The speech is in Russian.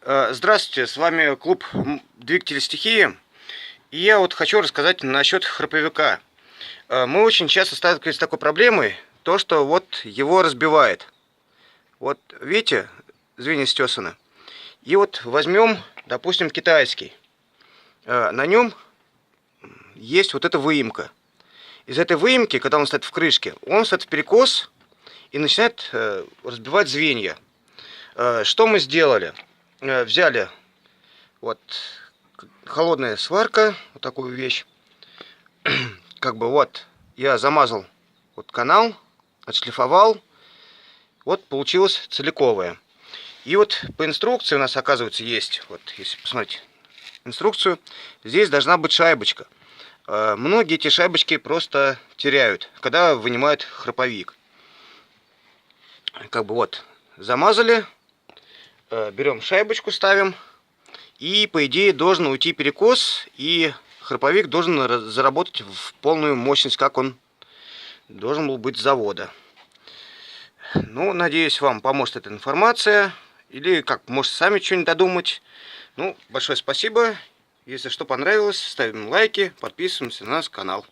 Здравствуйте, с вами клуб двигателей стихии. И я вот хочу рассказать насчет храповика. Мы очень часто сталкиваемся с такой проблемой, то что вот его разбивает. Вот видите, звенья стесаны. И вот возьмем, допустим, китайский. На нем есть вот эта выемка. Из этой выемки, когда он стоит в крышке, он стоит в перекос и начинает разбивать звенья. Что мы сделали? Взяли вот холодная сварка, вот такую вещь. Как бы вот я замазал вот канал, отшлифовал, вот получилось целиковое. И вот по инструкции у нас, оказывается, есть, вот если посмотреть инструкцию, здесь должна быть шайбочка. Многие эти шайбочки просто теряют, когда вынимают храповик. Как бы вот замазали, берем шайбочку, ставим. И, по идее, должен уйти перекос, и храповик должен заработать в полную мощность, как он должен был быть с завода. Ну, надеюсь, вам поможет эта информация. Или, как, может, сами что-нибудь додумать. Ну, большое спасибо. Если что понравилось, ставим лайки, подписываемся на наш канал.